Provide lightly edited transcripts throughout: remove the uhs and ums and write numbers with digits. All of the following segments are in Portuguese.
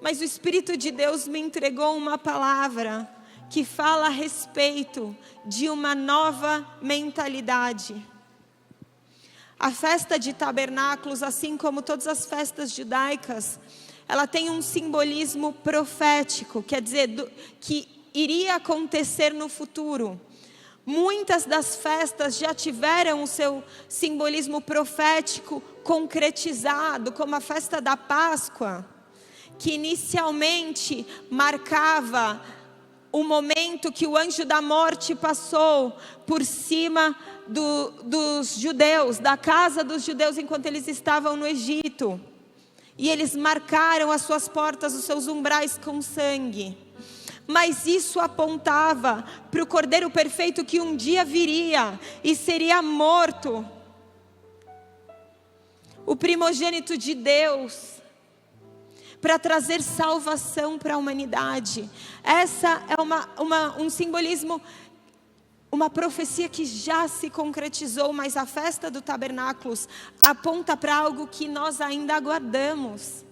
Mas o Espírito de Deus me entregou uma palavra que fala a respeito de uma nova mentalidade. A festa de tabernáculos, assim como todas as festas judaicas, ela tem um simbolismo profético, quer dizer, que iria acontecer no futuro. Muitas das festas já tiveram o seu simbolismo profético concretizado, como a festa da Páscoa, que inicialmente marcava o momento que o anjo da morte passou por cima dos judeus, da casa dos judeus, enquanto eles estavam no Egito. E eles marcaram as suas portas, os seus umbrais com sangue. Mas isso apontava para o Cordeiro perfeito que um dia viria e seria morto. O primogênito de Deus, para trazer salvação para a humanidade. Essa é um simbolismo, uma profecia que já se concretizou, mas a festa do tabernáculos aponta para algo que nós ainda aguardamos,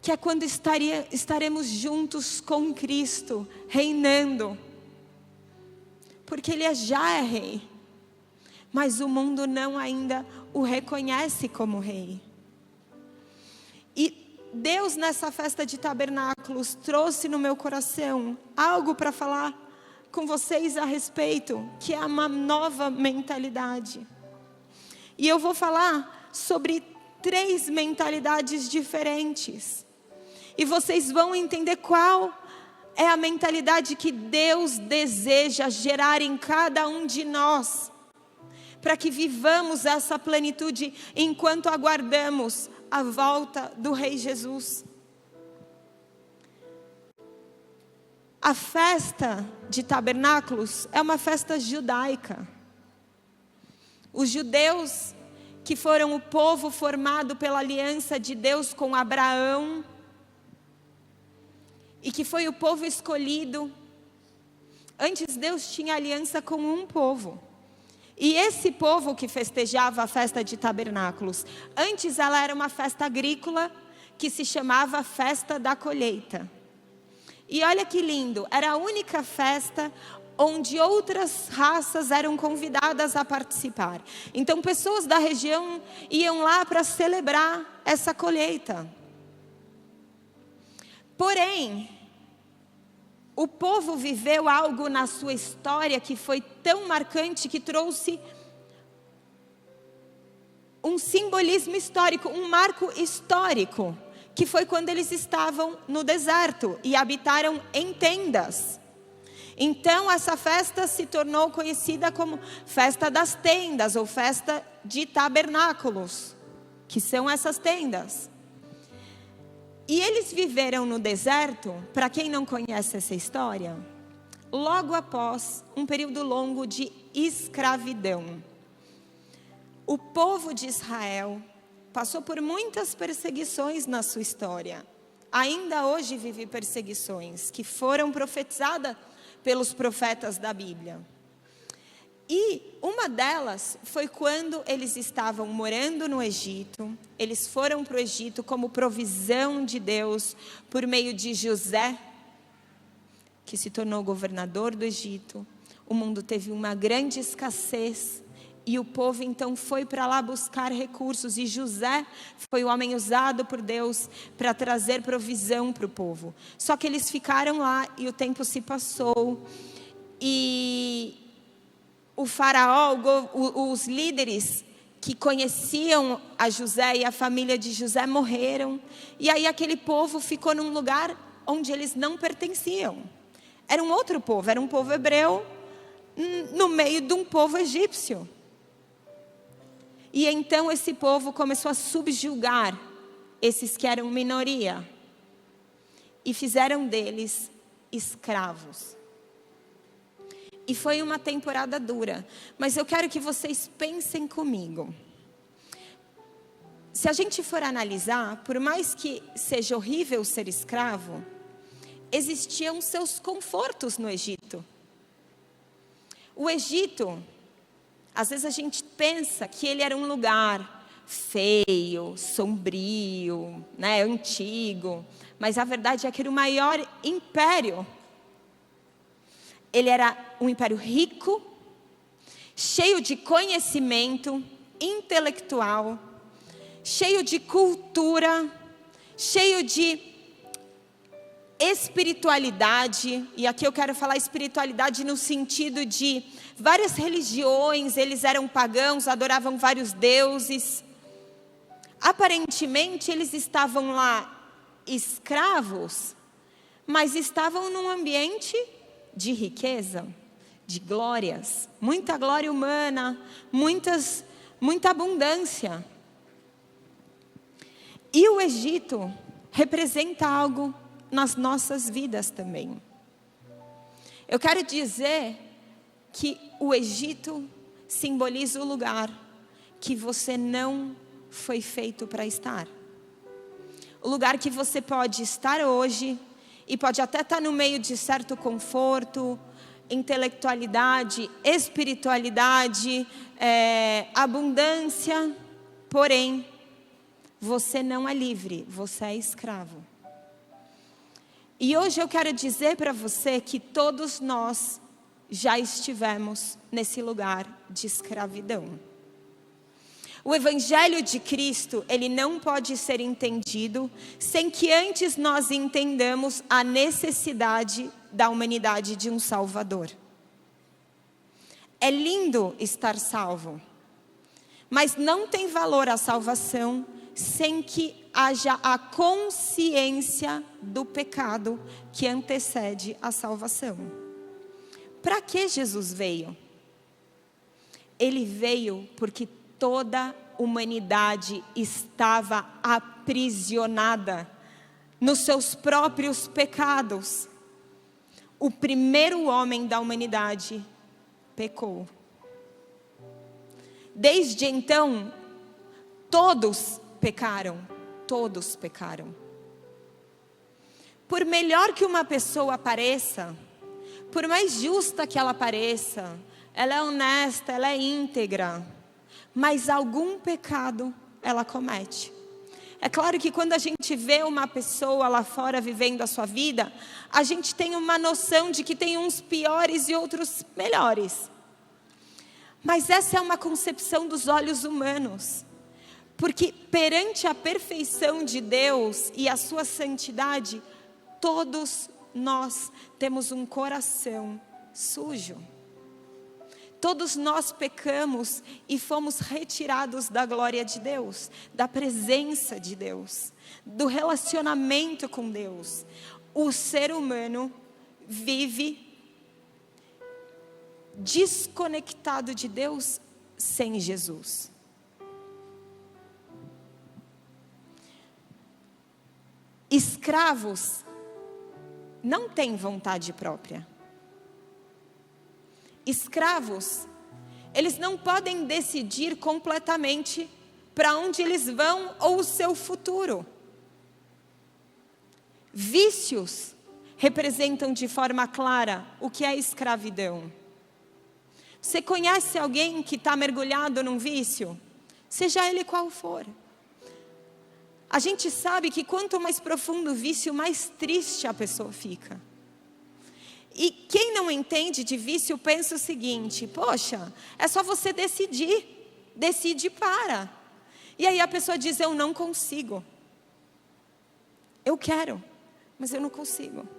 que é quando estaremos juntos com Cristo, reinando, porque Ele já é rei, mas o mundo não ainda o reconhece como rei. E Deus, nessa festa de tabernáculos, trouxe no meu coração algo para falar com vocês a respeito, que é uma nova mentalidade. E eu vou falar sobre 3 mentalidades diferentes. E vocês vão entender qual é a mentalidade que Deus deseja gerar em cada um de nós, para que vivamos essa plenitude enquanto aguardamos a volta do Rei Jesus. A festa de tabernáculos é uma festa judaica. Os judeus, que foram o povo formado pela aliança de Deus com Abraão, e que foi o povo escolhido. Antes Deus tinha aliança com um povo. E esse povo que festejava a festa de tabernáculos, antes ela era uma festa agrícola que se chamava Festa da Colheita. E olha que lindo, era a única festa onde outras raças eram convidadas a participar. Então pessoas da região iam lá para celebrar essa colheita. Porém, o povo viveu algo na sua história que foi tão marcante, que trouxe um simbolismo histórico, um marco histórico, que foi quando eles estavam no deserto e habitaram em tendas. Então essa festa se tornou conhecida como Festa das Tendas, ou Festa de Tabernáculos, que são essas tendas. E eles viveram no deserto, para quem não conhece essa história, logo após um período longo de escravidão. O povo de Israel passou por muitas perseguições na sua história. Ainda hoje vive perseguições que foram profetizadas pelos profetas da Bíblia. E uma delas foi quando eles estavam morando no Egito. Eles foram para o Egito como provisão de Deus por meio de José, que se tornou governador do Egito. O mundo teve uma grande escassez e o povo então foi para lá buscar recursos. E José foi o homem usado por Deus para trazer provisão para o povo. Só que eles ficaram lá e o tempo se passou. E o faraó, os líderes que conheciam a José e a família de José morreram. E aí aquele povo ficou num lugar onde eles não pertenciam. Era um outro povo, era um povo hebreu no meio de um povo egípcio. E então esse povo começou a subjugar esses que eram minoria. E fizeram deles escravos. E foi uma temporada dura. Mas eu quero que vocês pensem comigo. Se a gente for analisar, por mais que seja horrível ser escravo, existiam seus confortos no Egito. O Egito, às vezes a gente pensa que ele era um lugar feio, sombrio, né, antigo. Mas a verdade é que era o maior império. Ele era um império rico, cheio de conhecimento intelectual, cheio de cultura, cheio de espiritualidade. E aqui eu quero falar espiritualidade no sentido de várias religiões, eles eram pagãos, adoravam vários deuses. Aparentemente eles estavam lá escravos, mas estavam num ambiente de riqueza, de glórias, muita glória humana, muita abundância. E o Egito representa algo nas nossas vidas também. Eu quero dizer que o Egito simboliza o lugar que você não foi feito para estar. O lugar que você pode estar hoje e pode até estar no meio de certo conforto, intelectualidade, espiritualidade, abundância, porém, você não é livre, você é escravo. E hoje eu quero dizer para você que todos nós já estivemos nesse lugar de escravidão. O Evangelho de Cristo, ele não pode ser entendido sem que antes nós entendamos a necessidade da humanidade de um Salvador. É lindo estar salvo, mas não tem valor a salvação sem que haja a consciência do pecado que antecede a salvação. Para que Jesus veio? Ele veio porque toda a humanidade estava aprisionada nos seus próprios pecados. O primeiro homem da humanidade pecou. Desde então, todos pecaram. Todos pecaram. Por melhor que uma pessoa pareça, por mais justa que ela pareça, ela é honesta, ela é íntegra, mas algum pecado ela comete. É claro que quando a gente vê uma pessoa lá fora vivendo a sua vida, a gente tem uma noção de que tem uns piores e outros melhores. Mas essa é uma concepção dos olhos humanos. Porque perante a perfeição de Deus e a sua santidade, todos nós temos um coração sujo. Todos nós pecamos e fomos retirados da glória de Deus, da presença de Deus, do relacionamento com Deus. O ser humano vive desconectado de Deus sem Jesus. Escravos não têm vontade própria. Escravos, eles não podem decidir completamente para onde eles vão ou o seu futuro. Vícios representam de forma clara o que é escravidão. Você conhece alguém que está mergulhado num vício? Seja ele qual for. A gente sabe que quanto mais profundo o vício, mais triste a pessoa fica. E quem não entende de vício pensa o seguinte: poxa, é só você decidir. Decide e para. E aí a pessoa diz: eu não consigo. Eu quero, mas eu não consigo.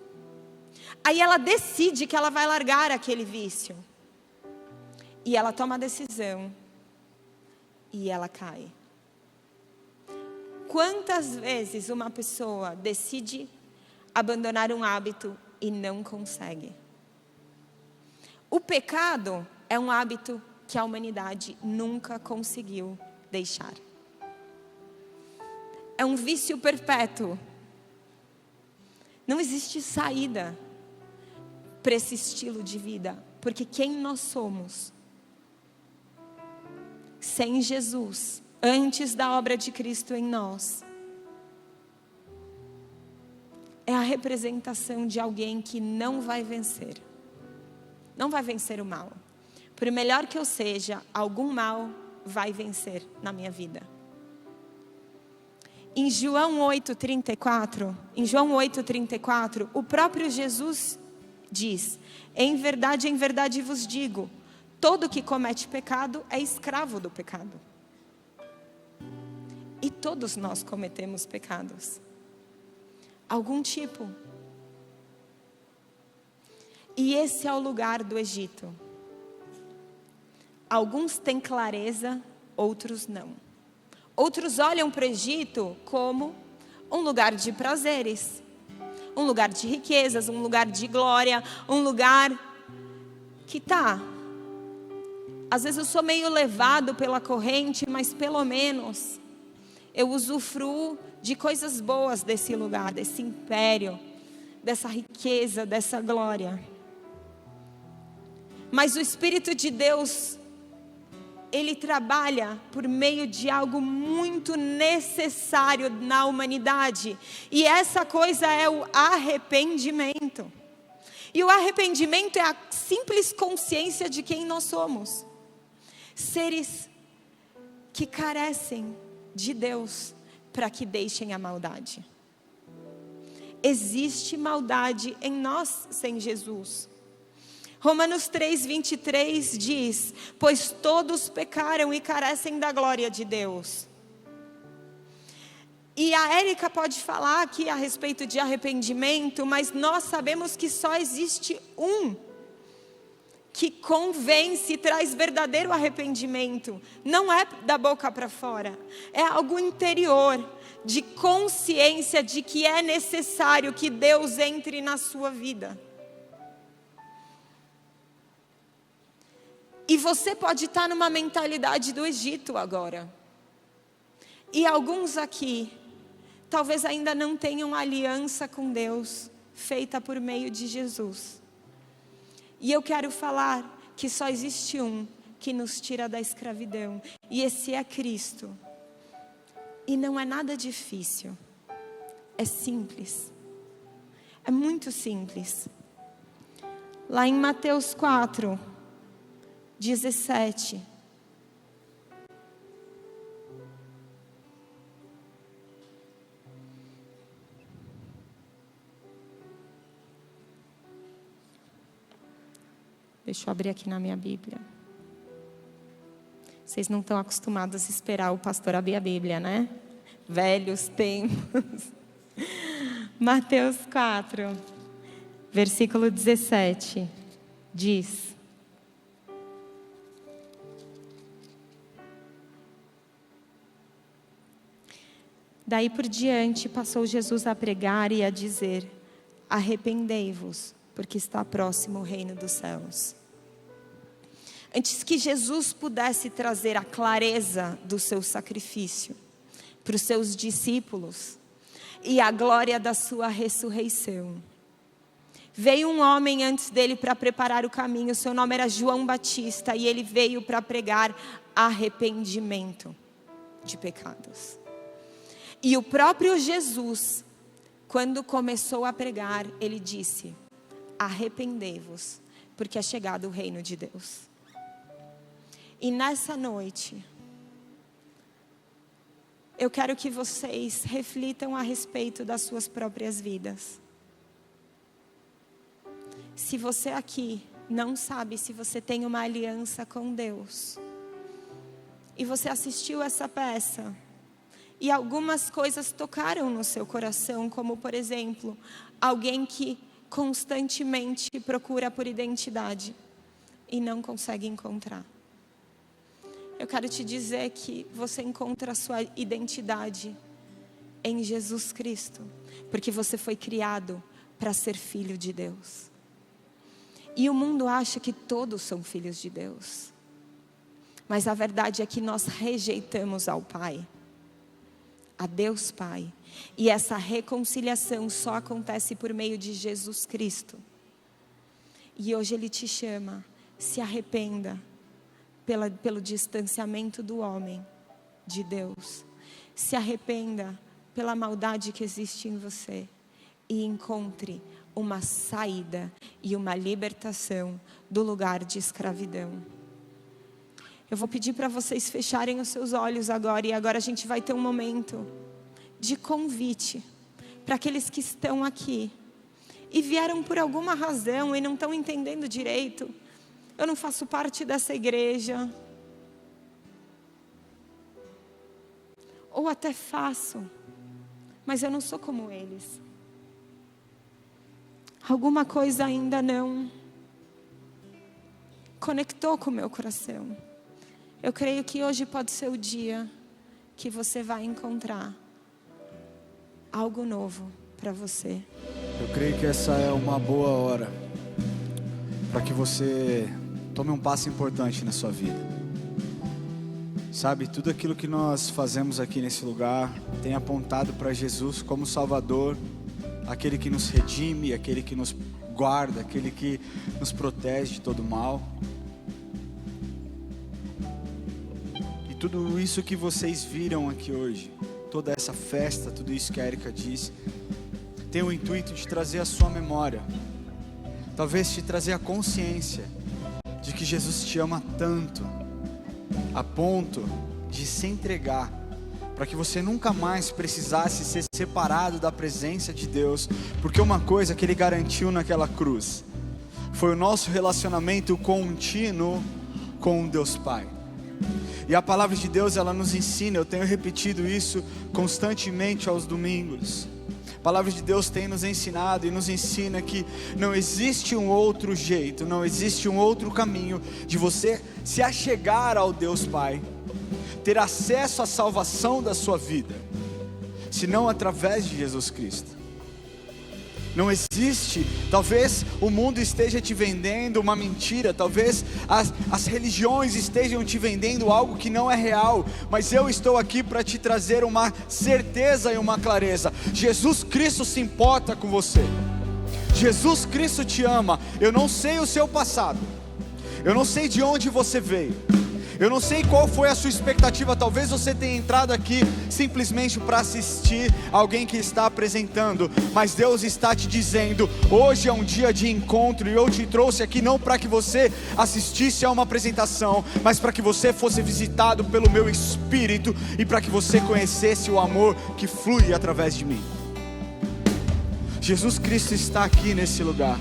Aí ela decide que ela vai largar aquele vício. E ela toma a decisão. E ela cai. Quantas vezes uma pessoa decide abandonar um hábito e não consegue? O pecado é um hábito que a humanidade nunca conseguiu deixar. É um vício perpétuo. Não existe saída para esse estilo de vida, porque quem nós somos sem Jesus, antes da obra de Cristo em nós, é a representação de alguém que não vai vencer. Não vai vencer o mal. Por melhor que eu seja, algum mal vai vencer na minha vida. Em João 8,34, o próprio Jesus diz: em verdade vos digo, todo que comete pecado é escravo do pecado. E todos nós cometemos pecados, algum tipo. E esse é o lugar do Egito. Alguns têm clareza, outros não. Outros olham para o Egito como um lugar de prazeres, um lugar de riquezas, um lugar de glória, um lugar que às vezes eu sou meio levado pela corrente, mas pelo menos eu usufruo de coisas boas desse lugar, desse império, dessa riqueza, dessa glória. Mas o Espírito de Deus, Ele trabalha por meio de algo muito necessário na humanidade. E essa coisa é o arrependimento. E o arrependimento é a simples consciência de quem nós somos. Seres que carecem de Deus para que deixem a maldade. Existe maldade em nós sem Jesus. Romanos 3,23 diz: pois todos pecaram e carecem da glória de Deus. E a Érica pode falar aqui a respeito de arrependimento, mas nós sabemos que só existe um que convence e traz verdadeiro arrependimento. Não é da boca para fora, é algo interior, de consciência de que é necessário que Deus entre na sua vida. E você pode estar numa mentalidade do Egito agora. E alguns aqui, talvez ainda não tenham aliança com Deus, feita por meio de Jesus. E eu quero falar que só existe um que nos tira da escravidão. E esse é Cristo. E não é nada difícil. É simples. É muito simples. Lá em Mateus 4:17. Deixa eu abrir aqui na minha Bíblia. Vocês não estão acostumados a esperar o pastor abrir a Bíblia, né? Velhos tempos. Mateus 4, versículo 17, diz: daí por diante passou Jesus a pregar e a dizer: arrependei-vos, porque está próximo o reino dos céus. Antes que Jesus pudesse trazer a clareza do seu sacrifício para os seus discípulos e a glória da sua ressurreição, veio um homem antes dele para preparar o caminho. Seu nome era João Batista e ele veio para pregar arrependimento de pecados. E o próprio Jesus, quando começou a pregar, ele disse: arrependei-vos, porque é chegado o reino de Deus. E nessa noite, eu quero que vocês reflitam a respeito das suas próprias vidas. Se você aqui não sabe se você tem uma aliança com Deus, e você assistiu essa peça, e algumas coisas tocaram no seu coração, como por exemplo, alguém que constantemente procura por identidade e não consegue encontrar. Eu quero te dizer que você encontra a sua identidade em Jesus Cristo, porque você foi criado para ser filho de Deus. E o mundo acha que todos são filhos de Deus, mas a verdade é que nós rejeitamos ao Pai, a Deus Pai, e essa reconciliação só acontece por meio de Jesus Cristo. E hoje Ele te chama: se arrependa pelo distanciamento do homem de Deus. Se arrependa pela maldade que existe em você e encontre uma saída e uma libertação do lugar de escravidão. Eu vou pedir para vocês fecharem os seus olhos agora, e agora a gente vai ter um momento de convite para aqueles que estão aqui e vieram por alguma razão e não estão entendendo direito. Eu não faço parte dessa igreja. Ou até faço, mas eu não sou como eles. Alguma coisa ainda não conectou com o meu coração. Eu creio que hoje pode ser o dia que você vai encontrar algo novo para você. Eu creio que essa é uma boa hora para que você tome um passo importante na sua vida. Sabe, tudo aquilo que nós fazemos aqui nesse lugar tem apontado para Jesus como Salvador, aquele que nos redime, aquele que nos guarda, aquele que nos protege de todo mal. E tudo isso que vocês viram aqui hoje, toda essa festa, tudo isso que a Erika disse, tem o intuito de trazer a sua memória, talvez te trazer a consciência de que Jesus te ama tanto, a ponto de se entregar, para que você nunca mais precisasse ser separado da presença de Deus, porque uma coisa que Ele garantiu naquela cruz, foi o nosso relacionamento contínuo com Deus Pai. E a palavra de Deus, ela nos ensina, eu tenho repetido isso constantemente aos domingos, a palavra de Deus tem nos ensinado e nos ensina que não existe um outro jeito, não existe um outro caminho de você se achegar ao Deus Pai, ter acesso à salvação da sua vida, senão através de Jesus Cristo. Não existe, talvez o mundo esteja te vendendo uma mentira, talvez as religiões estejam te vendendo algo que não é real, mas eu estou aqui para te trazer uma certeza e uma clareza. Jesus Cristo se importa com você, Jesus Cristo te ama. Eu não sei o seu passado, eu não sei de onde você veio, eu não sei qual foi a sua expectativa. Talvez você tenha entrado aqui simplesmente para assistir alguém que está apresentando, mas Deus está te dizendo, hoje é um dia de encontro, e eu te trouxe aqui não para que você assistisse a uma apresentação, mas para que você fosse visitado pelo meu Espírito, e para que você conhecesse o amor que flui através de mim. Jesus Cristo está aqui nesse lugar.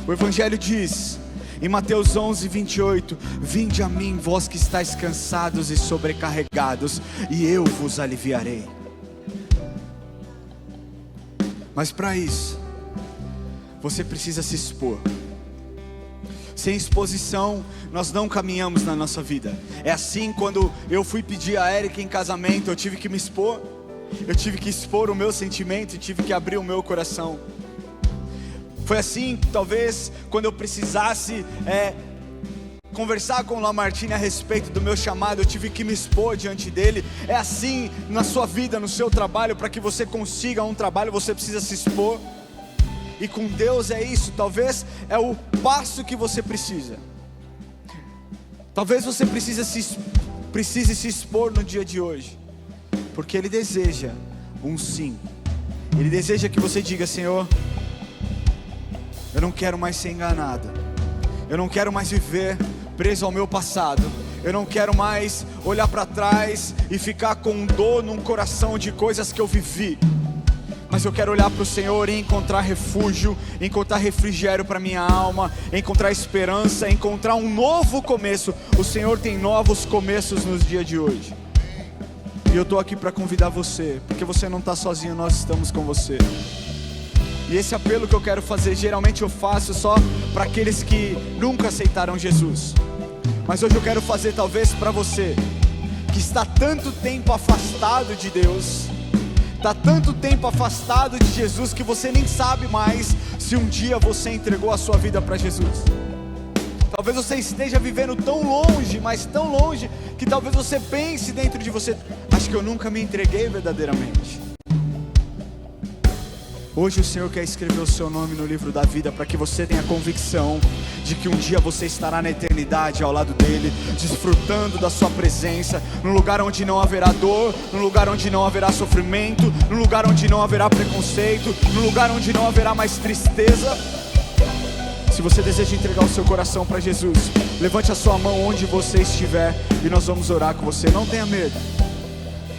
O Evangelho diz, em Mateus 11, 28, vinde a mim, vós que estáis cansados e sobrecarregados, e eu vos aliviarei. Mas para isso, você precisa se expor. Sem exposição, nós não caminhamos na nossa vida. É assim, quando eu fui pedir a Erika em casamento, eu tive que me expor. Eu tive que expor o meu sentimento, tive que abrir o meu coração. Foi assim, talvez, quando eu precisasse conversar com o Lamartine a respeito do meu chamado, eu tive que me expor diante dele. É assim na sua vida, no seu trabalho. Para que você consiga um trabalho, você precisa se expor. E com Deus é isso, talvez é o passo que você precisa. Talvez você precise se expor no dia de hoje, porque Ele deseja um sim. Ele deseja que você diga, Senhor, eu não quero mais ser enganado, eu não quero mais viver preso ao meu passado, eu não quero mais olhar para trás e ficar com dor num coração de coisas que eu vivi, mas eu quero olhar para o Senhor e encontrar refúgio, encontrar refrigério para minha alma, encontrar esperança, encontrar um novo começo. O Senhor tem novos começos nos dias de hoje, e eu estou aqui para convidar você, porque você não está sozinho, nós estamos com você. E esse apelo que eu quero fazer, geralmente eu faço só para aqueles que nunca aceitaram Jesus, mas hoje eu quero fazer talvez para você que está tanto tempo afastado de Deus, está tanto tempo afastado de Jesus, que você nem sabe mais se um dia você entregou a sua vida para Jesus. Talvez você esteja vivendo tão longe, mas tão longe, que talvez você pense dentro de você, acho que eu nunca me entreguei verdadeiramente. Hoje o Senhor quer escrever o seu nome no livro da vida, para que você tenha convicção de que um dia você estará na eternidade ao lado dele, desfrutando da sua presença, num lugar onde não haverá dor, num lugar onde não haverá sofrimento, num lugar onde não haverá preconceito, num lugar onde não haverá mais tristeza. Se você deseja entregar o seu coração para Jesus, levante a sua mão onde você estiver e nós vamos orar com você. Não tenha medo,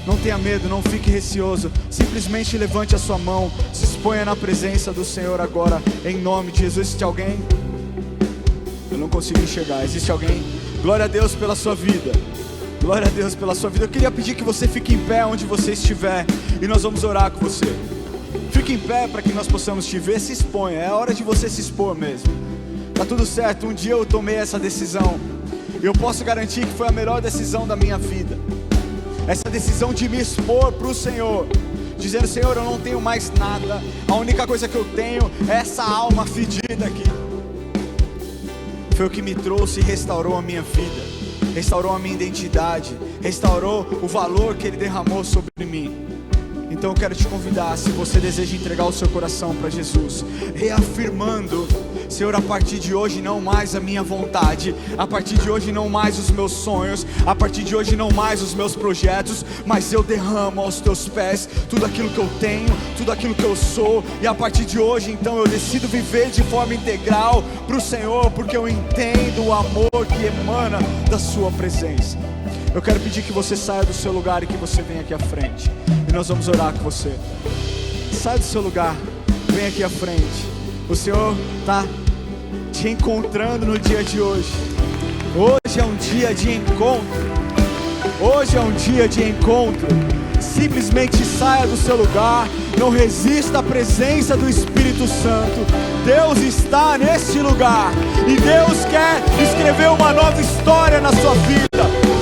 Não tenha medo, não fique receoso. Simplesmente levante a sua mão, se exponha na presença do Senhor agora, em nome de Jesus. Existe alguém? Eu não consigo enxergar. Existe alguém? Glória a Deus pela sua vida. Glória a Deus pela sua vida. Eu queria pedir que você fique em pé onde você estiver, e nós vamos orar com você. Fique em pé para que nós possamos te ver. Se exponha, é hora de você se expor mesmo. Tá tudo certo, um dia eu tomei essa decisão, e eu posso garantir que foi a melhor decisão da minha vida. Essa decisão de me expor para o Senhor, dizendo: Senhor, eu não tenho mais nada, a única coisa que eu tenho é essa alma fedida aqui. Foi o que me trouxe e restaurou a minha vida, restaurou a minha identidade, restaurou o valor que Ele derramou sobre mim. Então eu quero te convidar, se você deseja entregar o seu coração para Jesus, reafirmando: Senhor, a partir de hoje não mais a minha vontade, a partir de hoje não mais os meus sonhos, a partir de hoje não mais os meus projetos, mas eu derramo aos teus pés tudo aquilo que eu tenho, tudo aquilo que eu sou, e a partir de hoje então eu decido viver de forma integral para o Senhor, porque eu entendo o amor que emana da sua presença. Eu quero pedir que você saia do seu lugar e que você venha aqui à frente, e nós vamos orar com você. Sai do seu lugar, vem aqui à frente. O Senhor está te encontrando no dia de hoje. Hoje é um dia de encontro. Hoje é um dia de encontro. Simplesmente saia do seu lugar. Não resista à presença do Espírito Santo. Deus está neste lugar, e Deus quer escrever uma nova história na sua vida.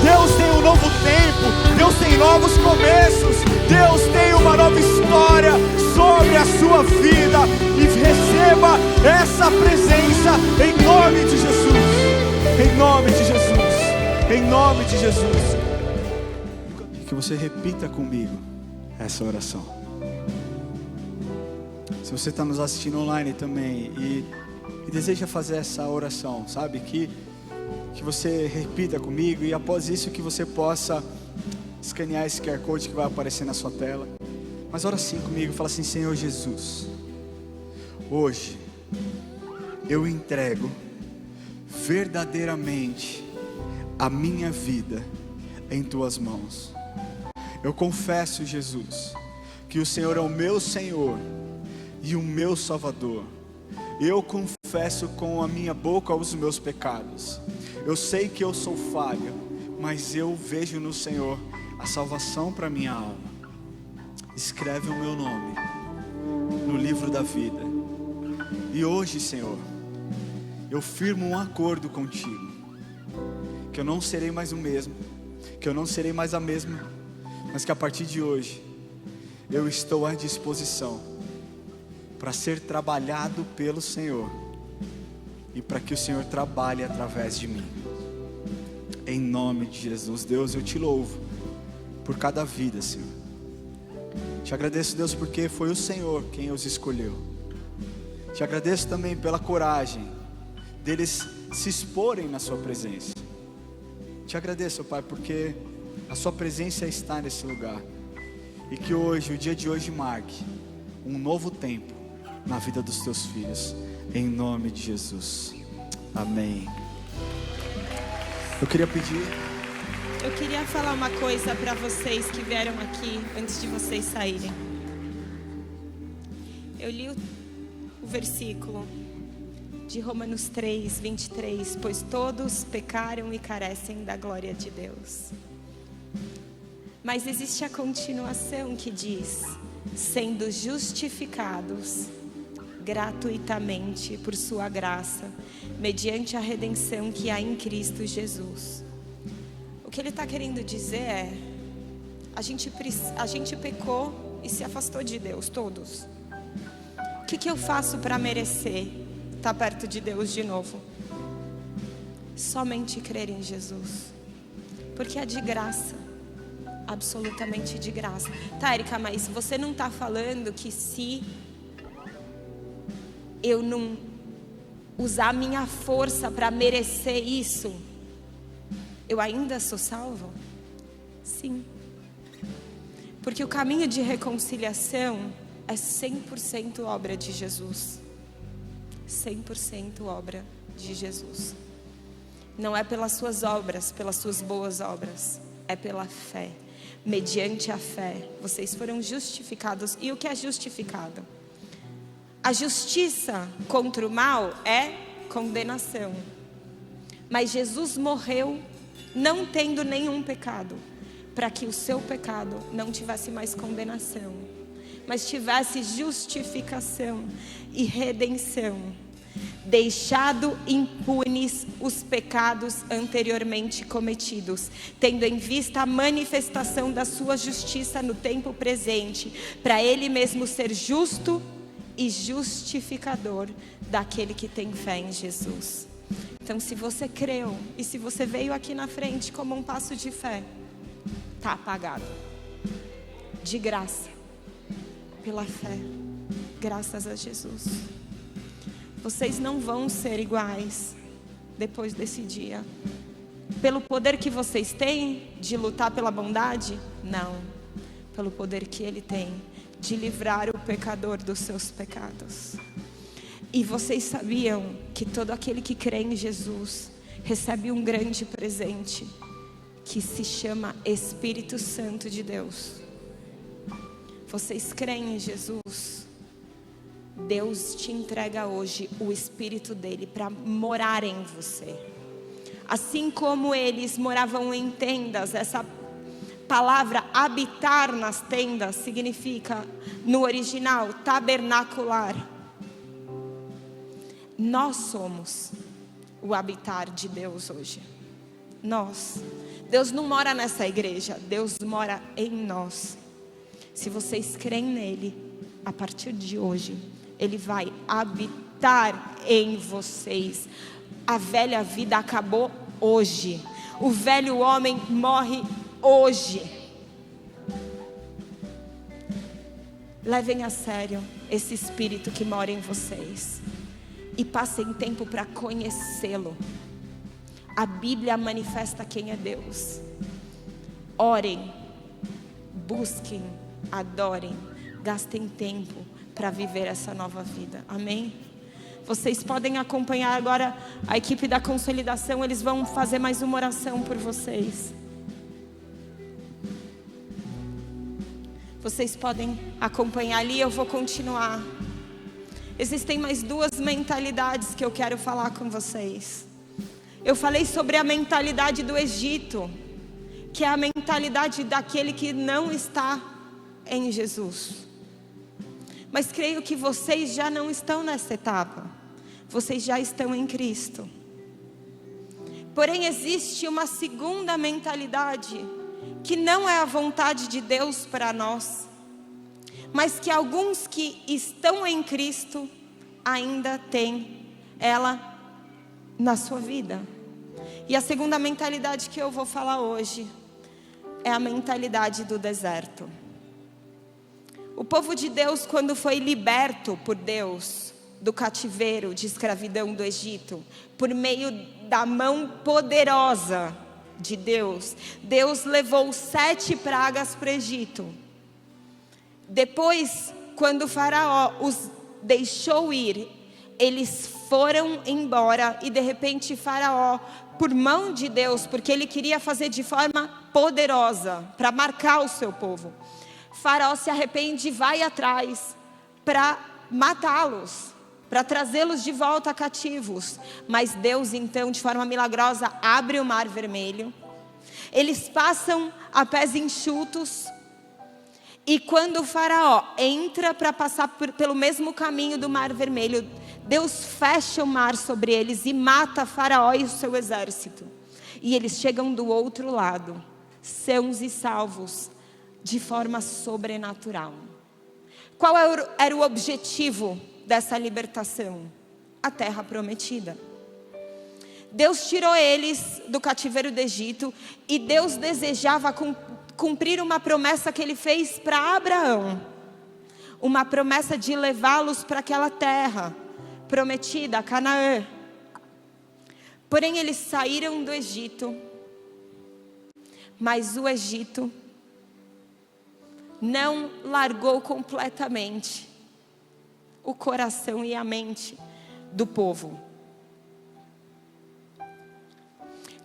Deus tem um novo tempo. Deus tem novos começos. Deus tem uma nova história sobre a sua vida, e receba essa presença em nome de Jesus. Em nome de Jesus. Em nome de Jesus. Que você repita comigo essa oração. Se você está nos assistindo online também e deseja fazer essa oração, sabe, que você repita comigo, e após isso que você possa escanear esse QR Code que vai aparecer na sua tela. Mas ora assim comigo, fala assim: Senhor Jesus, hoje eu entrego verdadeiramente a minha vida em tuas mãos. Eu confesso, Jesus, que o Senhor é o meu Senhor e o meu Salvador. Eu confesso com a minha boca os meus pecados. Eu sei que eu sou falho, mas eu vejo no Senhor a salvação para minha alma. Escreve o meu nome no livro da vida. E hoje, Senhor, eu firmo um acordo contigo, que eu não serei mais o mesmo, que eu não serei mais a mesma, mas que a partir de hoje eu estou à disposição para ser trabalhado pelo Senhor, e para que o Senhor trabalhe através de mim. Em nome de Jesus. Deus, eu te louvo por cada vida, Senhor. Te agradeço, Deus, porque foi o Senhor quem os escolheu. Te agradeço também pela coragem deles se exporem na sua presença. Te agradeço, Pai, porque a sua presença está nesse lugar, e que hoje, o dia de hoje, marque um novo tempo na vida dos teus filhos, em nome de Jesus. Amém. Eu queria falar uma coisa para vocês que vieram aqui antes de vocês saírem. Eu li o versículo de Romanos 3, 23, pois todos pecaram e carecem da glória de Deus. Mas existe a continuação que diz: sendo justificados gratuitamente por sua graça, mediante a redenção que há em Cristo Jesus. O que ele está querendo dizer é: a gente pecou e se afastou de Deus, todos. O que eu faço para merecer estar perto de Deus de novo? Somente crer em Jesus, porque é de graça, absolutamente de graça. Tá, Érica, mas você não está falando que se eu não usar minha força para merecer isso, eu ainda sou salvo? Sim. Porque o caminho de reconciliação é 100% obra de Jesus. 100% obra de Jesus. Não é pelas suas obras, pelas suas boas obras. É pela fé. mediante a fé, vocês foram justificados. E o que é justificado? A justiça contra o mal é condenação. Mas Jesus morreu não tendo nenhum pecado, para que o seu pecado não tivesse mais condenação, mas tivesse justificação e redenção. Deixado impunes os pecados anteriormente cometidos, tendo em vista a manifestação da sua justiça no tempo presente, para Ele mesmo ser justo e justificador daquele que tem fé em Jesus. Então, se você creu e se você veio aqui na frente como um passo de fé, está apagado, de graça, pela fé, graças a Jesus. Vocês não vão ser iguais depois desse dia. Pelo poder que vocês têm de lutar pela bondade? Não. Pelo poder que Ele tem de livrar o pecador dos seus pecados. E vocês sabiam que todo aquele que crê em Jesus recebe um grande presente, que se chama Espírito Santo de Deus. Vocês creem em Jesus? Deus te entrega hoje o Espírito dele para morar em você. Assim como eles moravam em tendas, essa palavra habitar nas tendas significa, no original, tabernacular. Nós somos o habitar de Deus hoje. Nós. Deus não mora nessa igreja, Deus mora em nós. Se vocês creem nele, a partir de hoje, Ele vai habitar em vocês. A velha vida acabou hoje. O velho homem morre hoje. Levem a sério esse Espírito que mora em vocês. E passem tempo para conhecê-lo. A Bíblia manifesta quem é Deus. Orem, busquem, adorem, gastem tempo para viver essa nova vida. Amém? Vocês podem acompanhar agora a equipe da consolidação. Eles vão fazer mais uma oração por vocês. Vocês podem acompanhar ali. Eu vou continuar. Existem mais duas mentalidades que eu quero falar com vocês. Eu falei sobre a mentalidade do Egito, que é a mentalidade daquele que não está em Jesus. Mas creio que vocês já não estão nessa etapa. Vocês já estão em Cristo. Porém, existe uma segunda mentalidade, que não é a vontade de Deus para nós, mas que alguns que estão em Cristo ainda têm ela na sua vida. E a segunda mentalidade que eu vou falar hoje é a mentalidade do deserto. O povo de Deus, quando foi liberto por Deus do cativeiro de escravidão do Egito, por meio da mão poderosa de Deus, Deus levou 7 pragas para o Egito. Depois, quando o faraó os deixou ir, eles foram embora e de repente faraó, por mão de Deus, porque ele queria fazer de forma poderosa, para marcar o seu povo, faraó se arrepende e vai atrás para matá-los, para trazê-los de volta cativos. Mas Deus então, de forma milagrosa, abre o mar vermelho. Eles passam a pés enxutos. E quando o faraó entra para passar pelo mesmo caminho do mar vermelho, Deus fecha o mar sobre eles e mata faraó e o seu exército. E eles chegam do outro lado, sãos e salvos, de forma sobrenatural. Qual era o objetivo dessa libertação? A terra prometida. Deus tirou eles do cativeiro do Egito e Deus desejava cumprir uma promessa que Ele fez para Abraão. Uma promessa de levá-los para aquela terra prometida, Canaã. Porém, eles saíram do Egito, mas o Egito não largou completamente o coração e a mente do povo.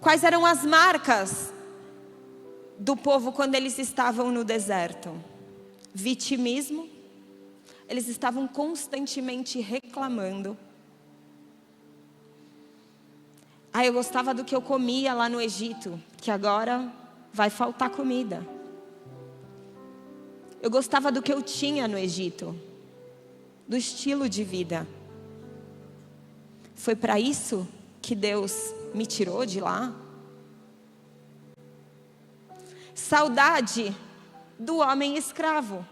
Quais eram as marcas do povo quando eles estavam no deserto? Vitimismo. Eles estavam constantemente reclamando. Eu gostava do que eu comia lá no Egito, que agora vai faltar comida. Eu gostava do que eu tinha no Egito, do estilo de vida. Foi para isso que Deus me tirou de lá? Saudade do homem escravo.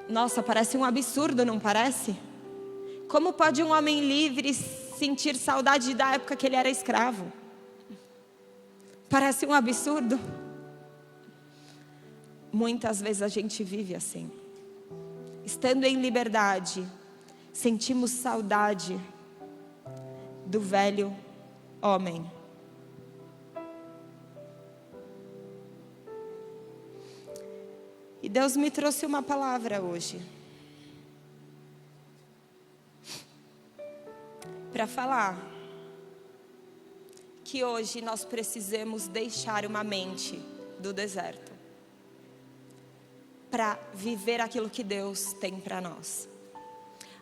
Nossa, parece um absurdo, não parece? Como pode um homem livre sentir saudade da época que ele era escravo? Parece um absurdo. Muitas vezes a gente vive assim. Estando em liberdade, sentimos saudade do velho homem. E Deus me trouxe uma palavra hoje para falar que hoje nós precisamos deixar uma mente do deserto para viver aquilo que Deus tem para nós.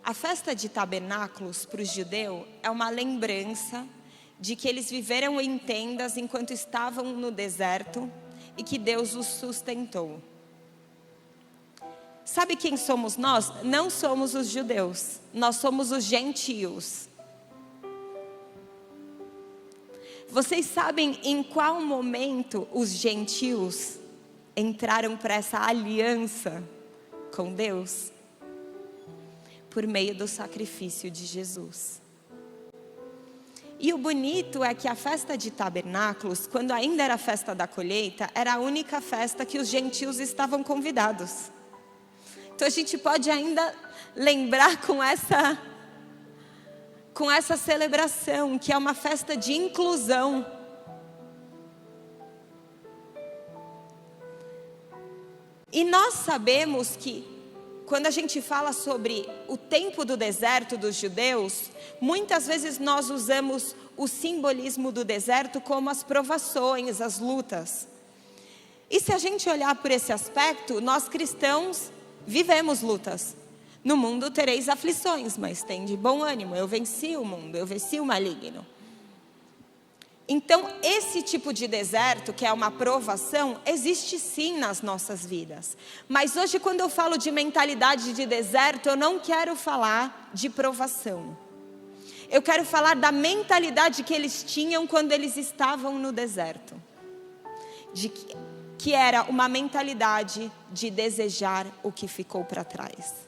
A festa de tabernáculos para o judeu é uma lembrança de que eles viveram em tendas enquanto estavam no deserto e que Deus os sustentou. Sabe quem somos nós? Não somos os judeus, nós somos os gentios. Vocês sabem em qual momento os gentios entraram para essa aliança com Deus? Por meio do sacrifício de Jesus. E o bonito é que a festa de tabernáculos, quando ainda era a festa da colheita, era a única festa que os gentios estavam convidados. Então a gente pode ainda lembrar com essa celebração, que é uma festa de inclusão. E nós sabemos que, quando a gente fala sobre o tempo do deserto dos judeus, muitas vezes nós usamos o simbolismo do deserto como as provações, as lutas. E se a gente olhar por esse aspecto, nós cristãos vivemos lutas. No mundo tereis aflições, mas tem de bom ânimo. Eu venci o mundo, eu venci o maligno. Então, esse tipo de deserto, que é uma provação, existe sim nas nossas vidas. Mas hoje, quando eu falo de mentalidade de deserto, eu não quero falar de provação. Eu quero falar da mentalidade que eles tinham quando eles estavam no deserto. Que era uma mentalidade de desejar o que ficou para trás.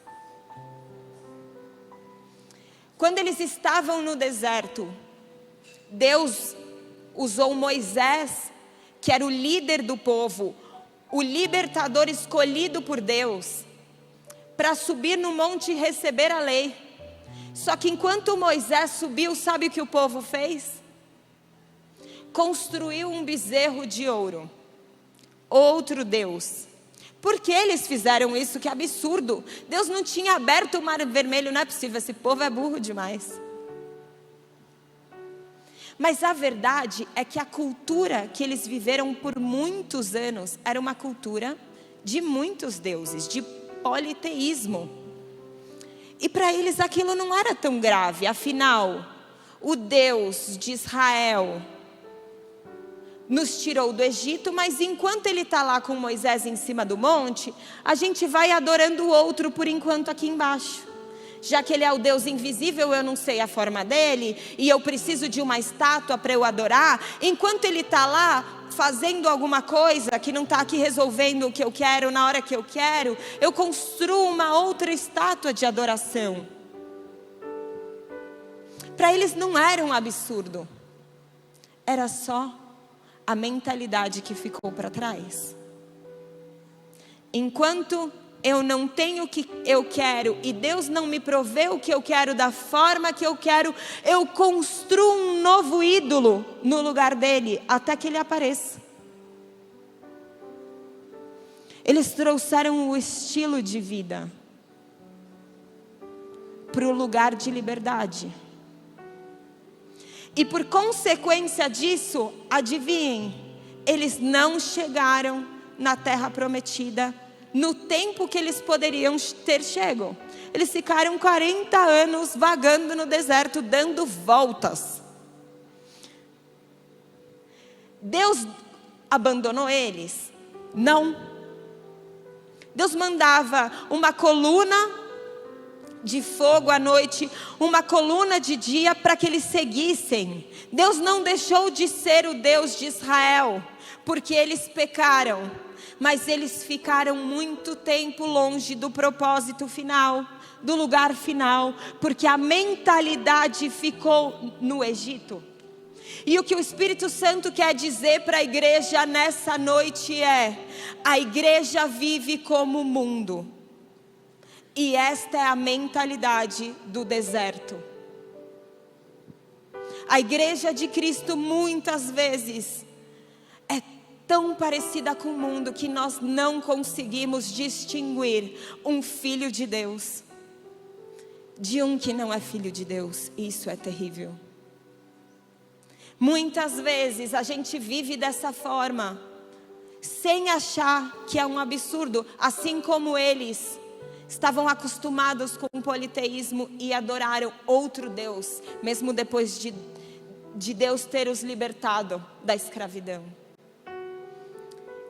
Quando eles estavam no deserto, Deus usou Moisés, que era o líder do povo, o libertador escolhido por Deus, para subir no monte e receber a lei. Só que enquanto Moisés subiu, sabe o que o povo fez? Construiu um bezerro de ouro, outro Deus. Por que eles fizeram isso? Que absurdo! Deus não tinha aberto o mar vermelho, não é possível, esse povo é burro demais. Mas a verdade é que a cultura que eles viveram por muitos anos era uma cultura de muitos deuses, de politeísmo. E para eles aquilo não era tão grave. Afinal, o Deus de Israel nos tirou do Egito, mas enquanto ele está lá com Moisés em cima do monte, a gente vai adorando o outro por enquanto aqui embaixo. Já que ele é o Deus invisível, eu não sei a forma dele, e eu preciso de uma estátua para eu adorar. Enquanto ele está lá fazendo alguma coisa que não está aqui resolvendo o que eu quero na hora que eu quero, eu construo uma outra estátua de adoração. Para eles não era um absurdo, era só a mentalidade que ficou para trás. Enquanto eu não tenho o que eu quero e Deus não me provê o que eu quero da forma que eu quero, eu construo um novo ídolo no lugar dele, até que ele apareça. Eles trouxeram o estilo de vida para o lugar de liberdade. E por consequência disso, adivinhem, eles não chegaram na terra prometida no tempo que eles poderiam ter chego. Eles ficaram 40 anos vagando no deserto, dando voltas. Deus abandonou eles? Não. Deus mandava uma coluna de fogo à noite, uma coluna de dia para que eles seguissem. Deus não deixou de ser o Deus de Israel, porque eles pecaram, mas eles ficaram muito tempo longe do propósito final, do lugar final, porque a mentalidade ficou no Egito. E o que o Espírito Santo quer dizer para a igreja nessa noite é: a igreja vive como o mundo. E esta é a mentalidade do deserto. A igreja de Cristo muitas vezes é tão parecida com o mundo que nós não conseguimos distinguir um filho de Deus de um que não é filho de Deus. Isso é terrível. Muitas vezes a gente vive dessa forma, sem achar que é um absurdo, assim como eles estavam acostumados com o politeísmo e adoraram outro Deus, mesmo depois de Deus ter os libertado da escravidão.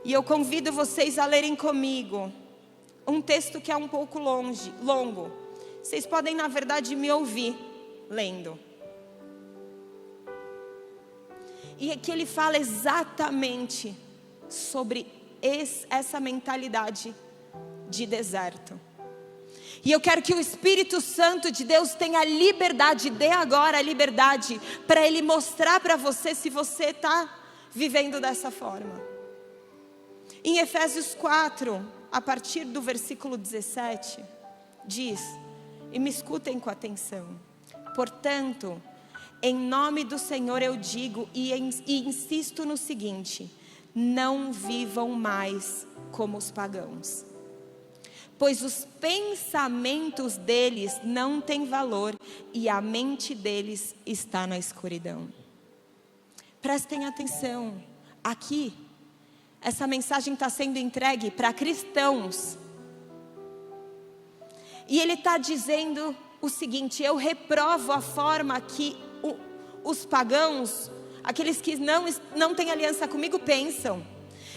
E eu convido vocês a lerem comigo um texto que é um pouco longo. Vocês podem, na verdade, me ouvir lendo. E aqui ele fala exatamente sobre essa mentalidade de deserto. E eu quero que o Espírito Santo de Deus tenha liberdade, dê agora a liberdade, para Ele mostrar para você se você está vivendo dessa forma. Em Efésios 4, a partir do versículo 17, diz, e me escutem com atenção: portanto, em nome do Senhor eu digo e insisto no seguinte: não vivam mais como os pagãos, pois os pensamentos deles não têm valor e a mente deles está na escuridão. Prestem atenção, aqui, essa mensagem está sendo entregue para cristãos. E ele está dizendo o seguinte: eu reprovo a forma que os pagãos, aqueles que não têm aliança comigo, pensam.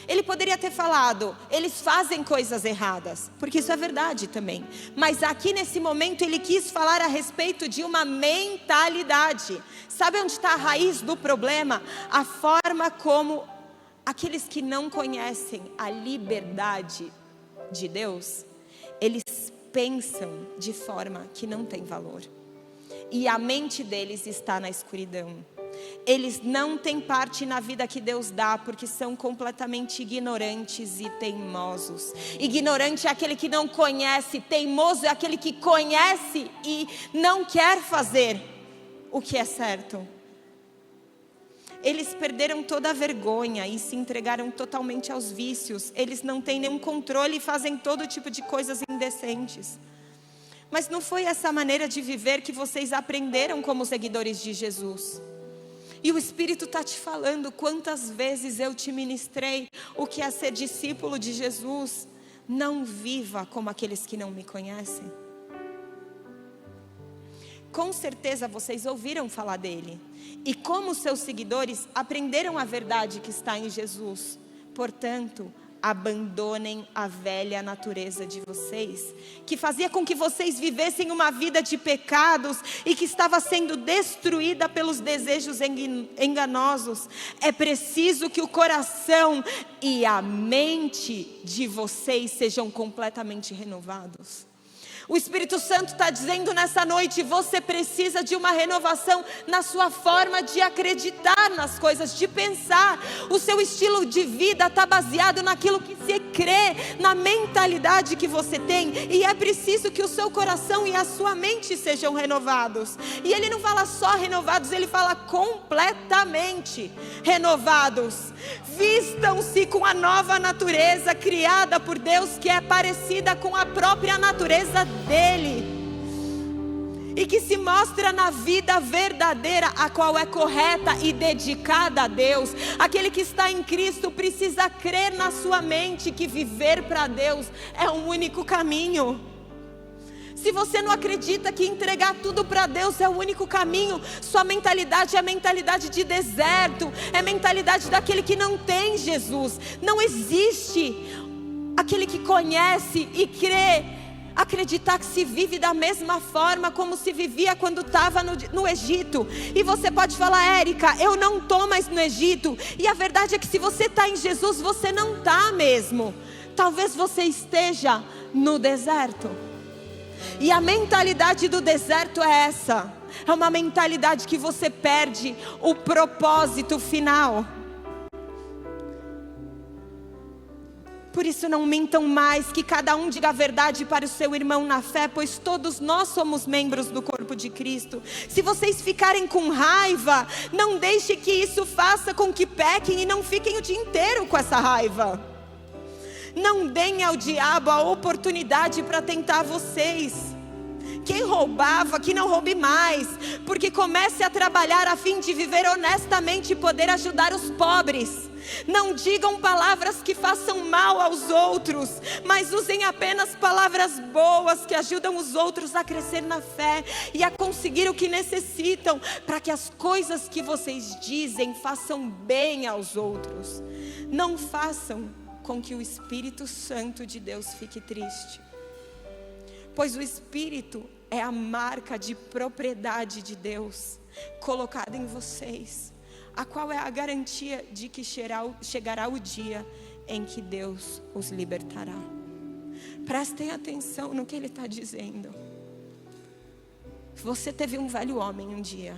Ele poderia ter falado, eles fazem coisas erradas, porque isso é verdade também. Mas aqui nesse momento ele quis falar a respeito de uma mentalidade. Sabe onde está a raiz do problema? A forma como aqueles que não conhecem a liberdade de Deus, eles pensam de forma que não tem valor. E a mente deles está na escuridão. Eles não têm parte na vida que Deus dá, porque são completamente ignorantes e teimosos. Ignorante é aquele que não conhece, teimoso é aquele que conhece e não quer fazer o que é certo. Eles perderam toda a vergonha e se entregaram totalmente aos vícios. Eles não têm nenhum controle e fazem todo tipo de coisas indecentes. Mas não foi essa maneira de viver que vocês aprenderam como seguidores de Jesus. E o Espírito está te falando quantas vezes eu te ministrei o que é ser discípulo de Jesus. Não viva como aqueles que não me conhecem. Com certeza vocês ouviram falar dele. E como seus seguidores aprenderam a verdade que está em Jesus. Portanto, abandonem a velha natureza de vocês, que fazia com que vocês vivessem uma vida de pecados e que estava sendo destruída pelos desejos enganosos. É preciso que o coração e a mente de vocês sejam completamente renovados. O Espírito Santo está dizendo nessa noite: você precisa de uma renovação na sua forma de acreditar nas coisas, de pensar. O seu estilo de vida está baseado naquilo que você crê, na mentalidade que você tem. E é preciso que o seu coração e a sua mente sejam renovados. E ele não fala só renovados, ele fala completamente renovados. Vistam-se com a nova natureza criada por Deus, que é parecida com a própria natureza dele. e que se mostra na vida verdadeira, a qual é correta e dedicada a Deus. Aquele que está em Cristo precisa crer na sua mente que viver para Deus é o único caminho. Se você não acredita que entregar tudo para Deus é o único caminho, sua mentalidade é a mentalidade de deserto, é a mentalidade daquele que não tem Jesus. Não existe aquele que conhece e crê, acreditar que se vive da mesma forma como se vivia quando estava no Egito. E você pode falar: Érica, eu não estou mais no Egito. E a verdade é que se você está em Jesus, você não está mesmo. Talvez você esteja no deserto. E a mentalidade do deserto é essa. É uma mentalidade que você perde o propósito final. Por isso não mintam mais, que cada um diga a verdade para o seu irmão na fé, pois todos nós somos membros do corpo de Cristo. Se vocês ficarem com raiva, não deixe que isso faça com que pequem e não fiquem o dia inteiro com essa raiva. Não deem ao diabo a oportunidade para tentar vocês. Quem roubava, que não roube mais, porque comece a trabalhar a fim de viver honestamente e poder ajudar os pobres. Não digam palavras que façam mal aos outros, mas usem apenas palavras boas que ajudam os outros a crescer na fé e a conseguir o que necessitam, para que as coisas que vocês dizem façam bem aos outros. Não façam com que o Espírito Santo de Deus fique triste, pois o Espírito é a marca de propriedade de Deus colocada em vocês, a qual é a garantia de que chegará o dia em que Deus os libertará. Prestem atenção no que Ele está dizendo. Você teve um velho homem um dia,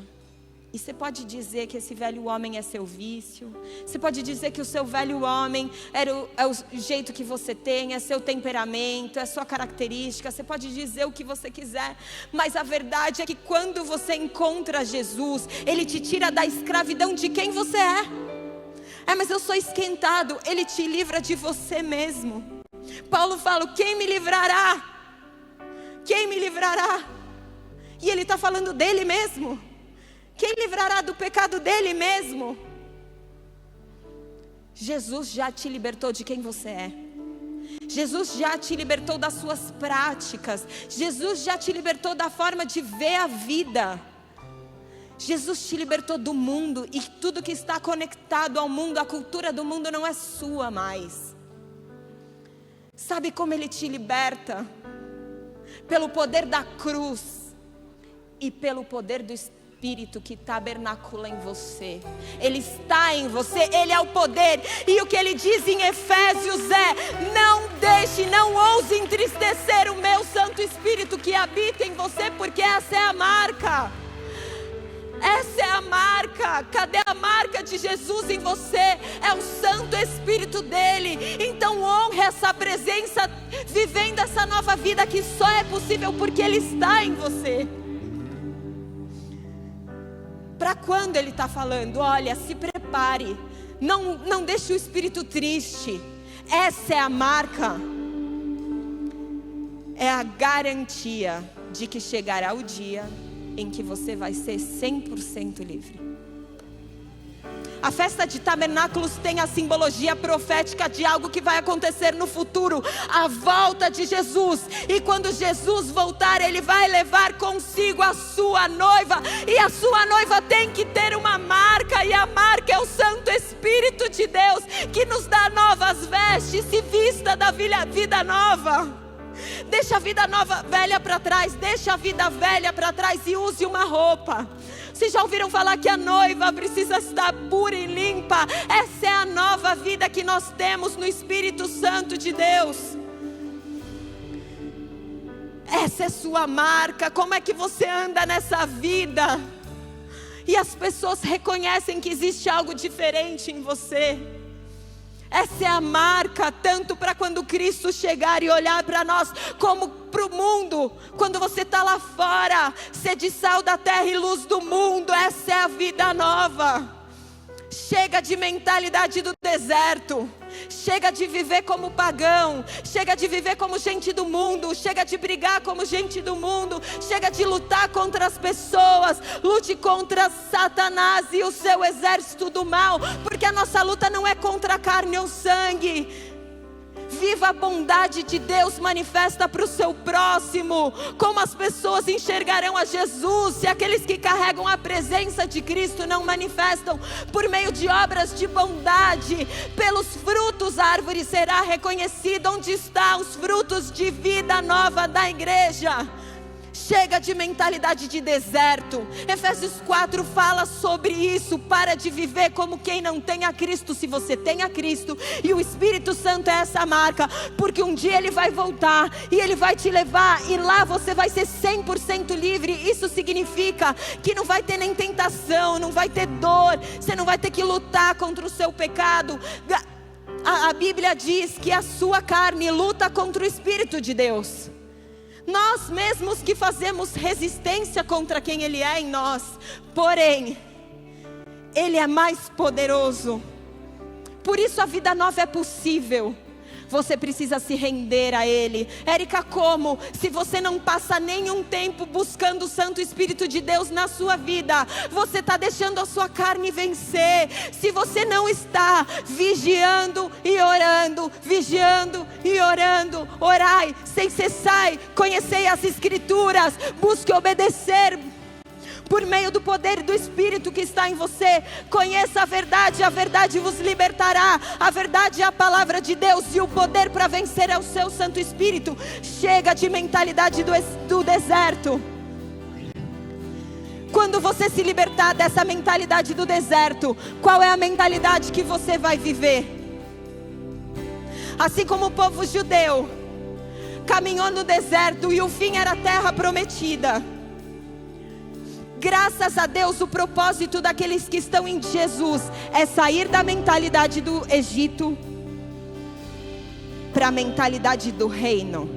e você pode dizer que esse velho homem é seu vício. Você pode dizer que o seu velho homem é o jeito que você tem, é seu temperamento, é sua característica. Você pode dizer o que você quiser, mas a verdade é que quando você encontra Jesus, Ele te tira da escravidão de quem você é. Mas eu sou esquentado. Ele te livra de você mesmo. Paulo fala: quem me livrará? Quem me livrará? E ele está falando dele mesmo. Quem livrará do pecado dele mesmo? Jesus já te libertou de quem você é. Jesus já te libertou das suas práticas. Jesus já te libertou da forma de ver a vida. Jesus te libertou do mundo, e tudo que está conectado ao mundo, a cultura do mundo não é sua mais. Sabe como Ele te liberta? Pelo poder da cruz e pelo poder do Espírito que tabernacula em você. Ele está em você, Ele é o poder. E o que Ele diz em Efésios é: não deixe, não ouse entristecer o meu Santo Espírito que habita em você, porque essa é a marca. Essa é a marca. Cadê a marca de Jesus em você? É o Santo Espírito dele. Então honre essa presença, vivendo essa nova vida que só é possível porque Ele está em você. Para quando Ele está falando? Olha, se prepare, não deixe o espírito triste. Essa é a marca, é a garantia de que chegará o dia em que você vai ser 100% livre. A festa de tabernáculos tem a simbologia profética de algo que vai acontecer no futuro, a volta de Jesus. E quando Jesus voltar, Ele vai levar consigo a sua noiva, e a sua noiva tem que ter uma marca, e a marca é o Santo Espírito de Deus, que nos dá novas vestes. Se vista da vida nova. Deixa a vida nova, velha para trás. Deixa a vida velha para trás e use uma roupa. Vocês já ouviram falar que a noiva precisa estar pura e limpa? Essa é a nova vida que nós temos no Espírito Santo de Deus. Essa é sua marca. Como é que você anda nessa vida? E as pessoas reconhecem que existe algo diferente em você. Essa é a marca, tanto para quando Cristo chegar e olhar para nós, como para o mundo. Quando você está lá fora, sede sal da terra e luz do mundo. Essa é a vida nova. Chega de mentalidade do deserto. Chega de viver como pagão. Chega de viver como gente do mundo. Chega de brigar como gente do mundo. Chega de lutar contra as pessoas. Lute contra Satanás e o seu exército do mal, porque a nossa luta não é contra a carne ou sangue. Viva a bondade de Deus manifesta para o seu próximo. Como as pessoas enxergarão a Jesus se aqueles que carregam a presença de Cristo não manifestam por meio de obras de bondade? Pelos frutos a árvore será reconhecida. Onde estão os frutos de vida nova da igreja? Chega de mentalidade de deserto. Efésios 4 fala sobre isso. Para de viver como quem não tem a Cristo. Se você tem a Cristo e o Espírito Santo é essa marca, porque um dia Ele vai voltar e Ele vai te levar, e lá você vai ser 100% livre. Isso significa que não vai ter nem tentação, não vai ter dor, você não vai ter que lutar contra o seu pecado. A Bíblia diz que a sua carne luta contra o Espírito de Deus. Nós mesmos que fazemos resistência contra quem Ele é em nós. Porém, Ele é mais poderoso. Por isso a vida nova é possível. Você precisa se render a Ele. Érica, como? Se você não passa nenhum tempo buscando o Santo Espírito de Deus na sua vida, você está deixando a sua carne vencer. Se você não está vigiando e orando, vigiando e orando, orai sem cessar, conhecei as Escrituras, busque obedecer por meio do poder do Espírito que está em você. Conheça a verdade vos libertará. A verdade é a palavra de Deus, e o poder para vencer é o seu Santo Espírito. Chega de mentalidade do deserto. Quando você se libertar dessa mentalidade do deserto, qual é a mentalidade que você vai viver? Assim como o povo judeu caminhou no deserto e o fim era a terra prometida. Graças a Deus, o propósito daqueles que estão em Jesus é sair da mentalidade do Egito para a mentalidade do reino.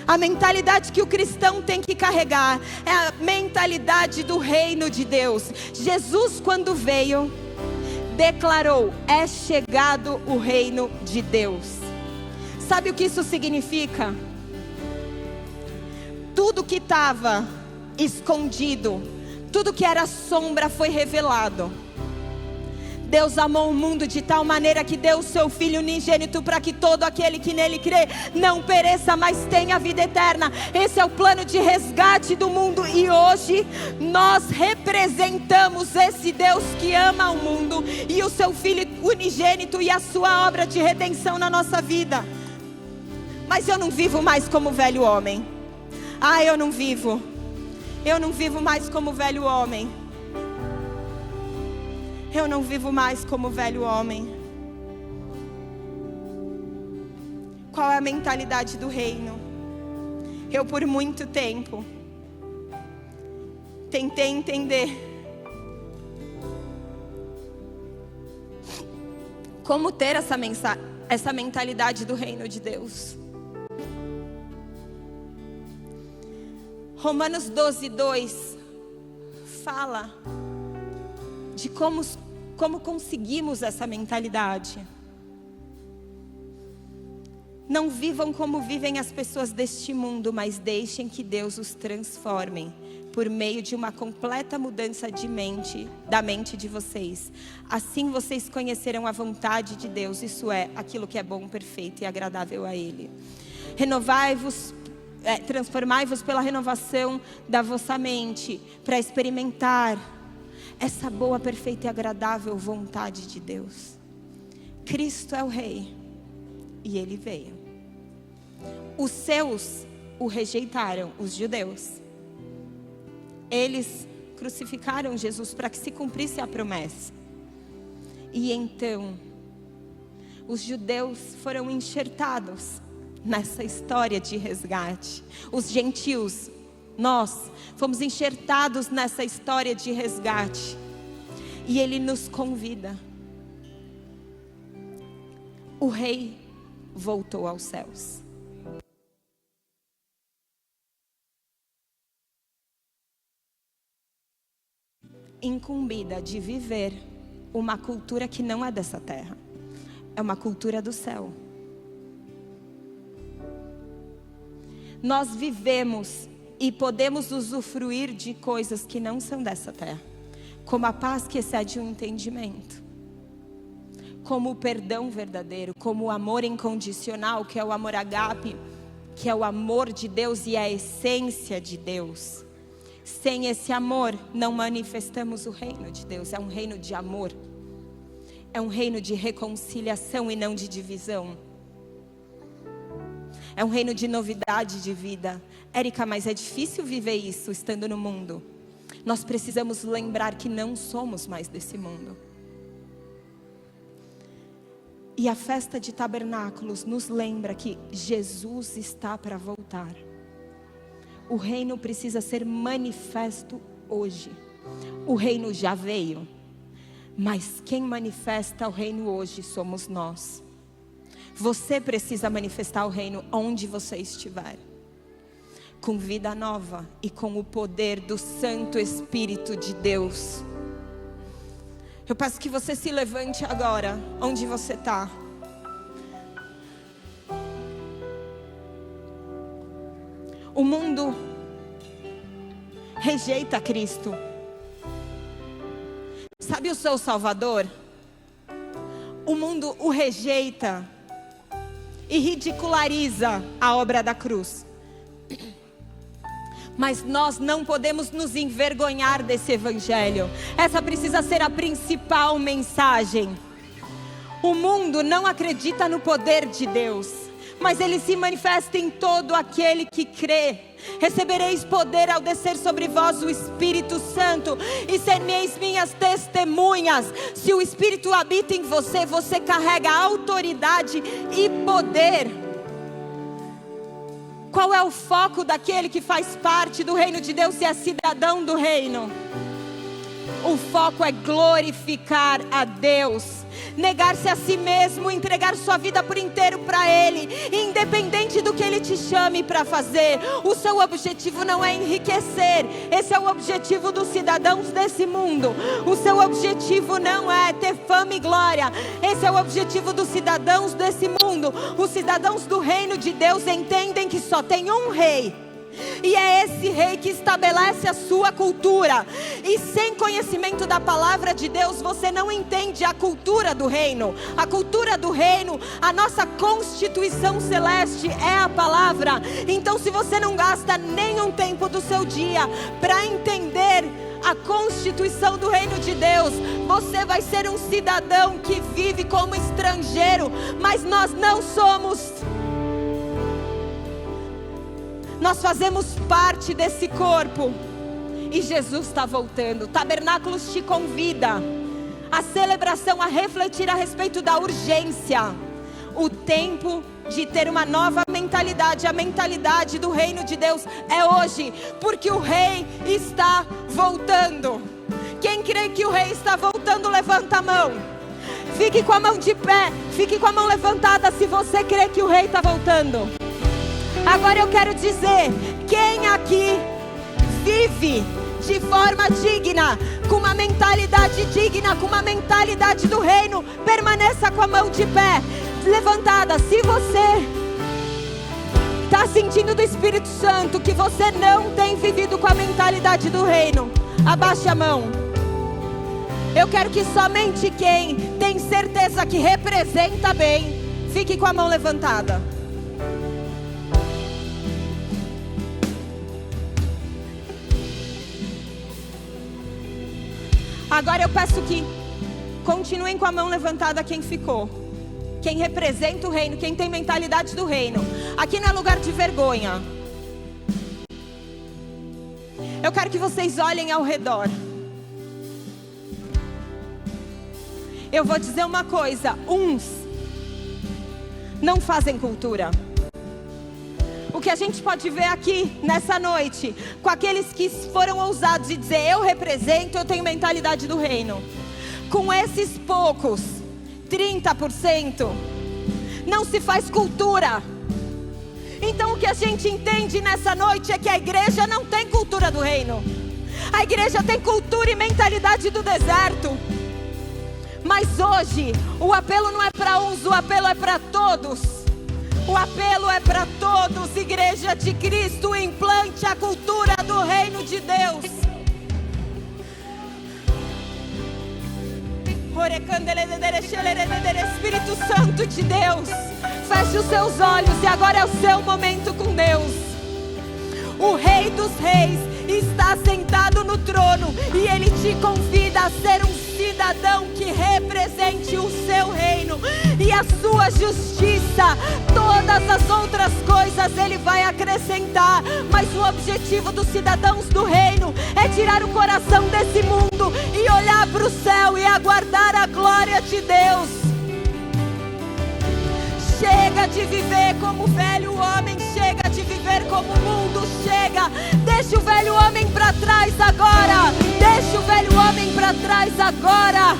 A mentalidade que o cristão tem que carregar é a mentalidade do reino de Deus. Jesus, quando veio, declarou: é chegado o reino de Deus. Sabe o que isso significa? Tudo que estava escondido, tudo que era sombra foi revelado. Deus amou o mundo de tal maneira que deu o seu Filho unigênito, para que todo aquele que nele crê não pereça, mas tenha vida eterna. Esse é o plano de resgate do mundo, e hoje nós representamos esse Deus que ama o mundo e o seu Filho unigênito e a sua obra de redenção na nossa vida. Mas eu não vivo mais como velho homem. Eu não vivo mais como velho homem. Eu não vivo mais como velho homem. Qual é a mentalidade do reino? Eu por muito tempo tentei entender como ter essa mentalidade do reino de Deus. Romanos 12:2 fala de como conseguimos essa mentalidade. Não vivam como vivem as pessoas deste mundo, mas deixem que Deus os transforme por meio de uma completa mudança da mente de vocês. Assim vocês conhecerão a vontade de Deus, isso é, aquilo que é bom, perfeito e agradável a Ele. Transformai-vos pela renovação da vossa mente, para experimentar essa boa, perfeita e agradável vontade de Deus. Cristo é o Rei e Ele veio. Os seus o rejeitaram, os judeus. Eles crucificaram Jesus para que se cumprisse a promessa. E então os judeus foram enxertados nessa história de resgate. Os gentios, nós fomos enxertados nessa história de resgate. E Ele nos convida. O Rei voltou aos céus. Incumbida de viver uma cultura que não é dessa terra. É uma cultura do céu. Nós vivemos e podemos usufruir de coisas que não são dessa terra, como a paz que excede o entendimento, como o perdão verdadeiro, como o amor incondicional, que é o amor agape, que é o amor de Deus e a essência de Deus. Sem esse amor, não manifestamos o reino de Deus. É um reino de amor, é um reino de reconciliação e não de divisão. É um reino de novidade de vida. Érica, mas é difícil viver isso estando no mundo. Nós precisamos lembrar que não somos mais desse mundo. E a festa de tabernáculos nos lembra que Jesus está para voltar. O reino precisa ser manifesto hoje. O reino já veio, mas quem manifesta o reino hoje somos nós. Você precisa manifestar o reino onde você estiver, com vida nova e com o poder do Santo Espírito de Deus. Eu peço que você se levante agora, onde você está. O mundo rejeita Cristo. Sabe o seu Salvador? O mundo o rejeita e ridiculariza a obra da cruz. Mas nós não podemos nos envergonhar desse evangelho. Essa precisa ser a principal mensagem. O mundo não acredita no poder de Deus, mas ele se manifesta em todo aquele que crê. Recebereis poder ao descer sobre vós o Espírito Santo, e sereis minhas testemunhas. Se o Espírito habita em você, você carrega autoridade e poder. Qual é o foco daquele que faz parte do reino de Deus e é cidadão do reino? O foco é glorificar a Deus, negar-se a si mesmo, entregar sua vida por inteiro para Ele, independente do que Ele te chame para fazer. O seu objetivo não é enriquecer, esse é o objetivo dos cidadãos desse mundo. O seu objetivo não é ter fama e glória, esse é o objetivo dos cidadãos desse mundo. Os cidadãos do reino de Deus entendem que só tem um rei, e é esse rei que estabelece a sua cultura. E sem conhecimento da palavra de Deus, você não entende a cultura do reino. A cultura do reino, a nossa constituição celeste é a palavra. Então, se você não gasta nenhum tempo do seu dia para entender a constituição do reino de Deus, você vai ser um cidadão que vive como estrangeiro. Mas nós não somos. Nós fazemos parte desse corpo. E Jesus está voltando. Tabernáculos te convida a celebração, a refletir a respeito da urgência. O tempo de ter uma nova mentalidade. A mentalidade do reino de Deus é hoje, porque o rei está voltando. Quem crê que o rei está voltando, levanta a mão. Fique com a mão de pé, fique com a mão levantada se você crê que o rei está voltando. Agora eu quero dizer, quem aqui vive de forma digna, com uma mentalidade digna, com uma mentalidade do reino, permaneça com a mão de pé, levantada. Se você está sentindo do Espírito Santo que você não tem vivido com a mentalidade do reino, abaixe a mão. Eu quero que somente quem tem certeza que representa bem, fique com a mão levantada. Agora eu peço que continuem com a mão levantada quem ficou. Quem representa o reino, quem tem mentalidade do reino. Aqui não é lugar de vergonha. Eu quero que vocês olhem ao redor. Eu vou dizer uma coisa, uns não fazem cultura. O que a gente pode ver aqui nessa noite, com aqueles que foram ousados de dizer, eu represento, eu tenho mentalidade do reino. Com esses poucos, 30%, não se faz cultura. Então o que a gente entende nessa noite é que a igreja não tem cultura do reino. A igreja tem cultura e mentalidade do deserto. Mas hoje, o apelo não é para uns, o apelo é para todos. O apelo é para todos. Igreja de Cristo, implante a cultura do reino de Deus. Espírito Santo de Deus, feche os seus olhos e agora é o seu momento com Deus. O Rei dos Reis está sentado no trono e Ele te convida a ser um cidadão que represente o seu reino e a sua justiça. Todas as outras coisas Ele vai acrescentar, mas o objetivo dos cidadãos do reino é tirar o coração desse mundo e olhar para o céu e aguardar a glória de Deus. Chega de viver como o velho homem, chega de viver como o mundo, chega. Deixa o velho homem para trás agora. Deixa o velho homem para trás agora.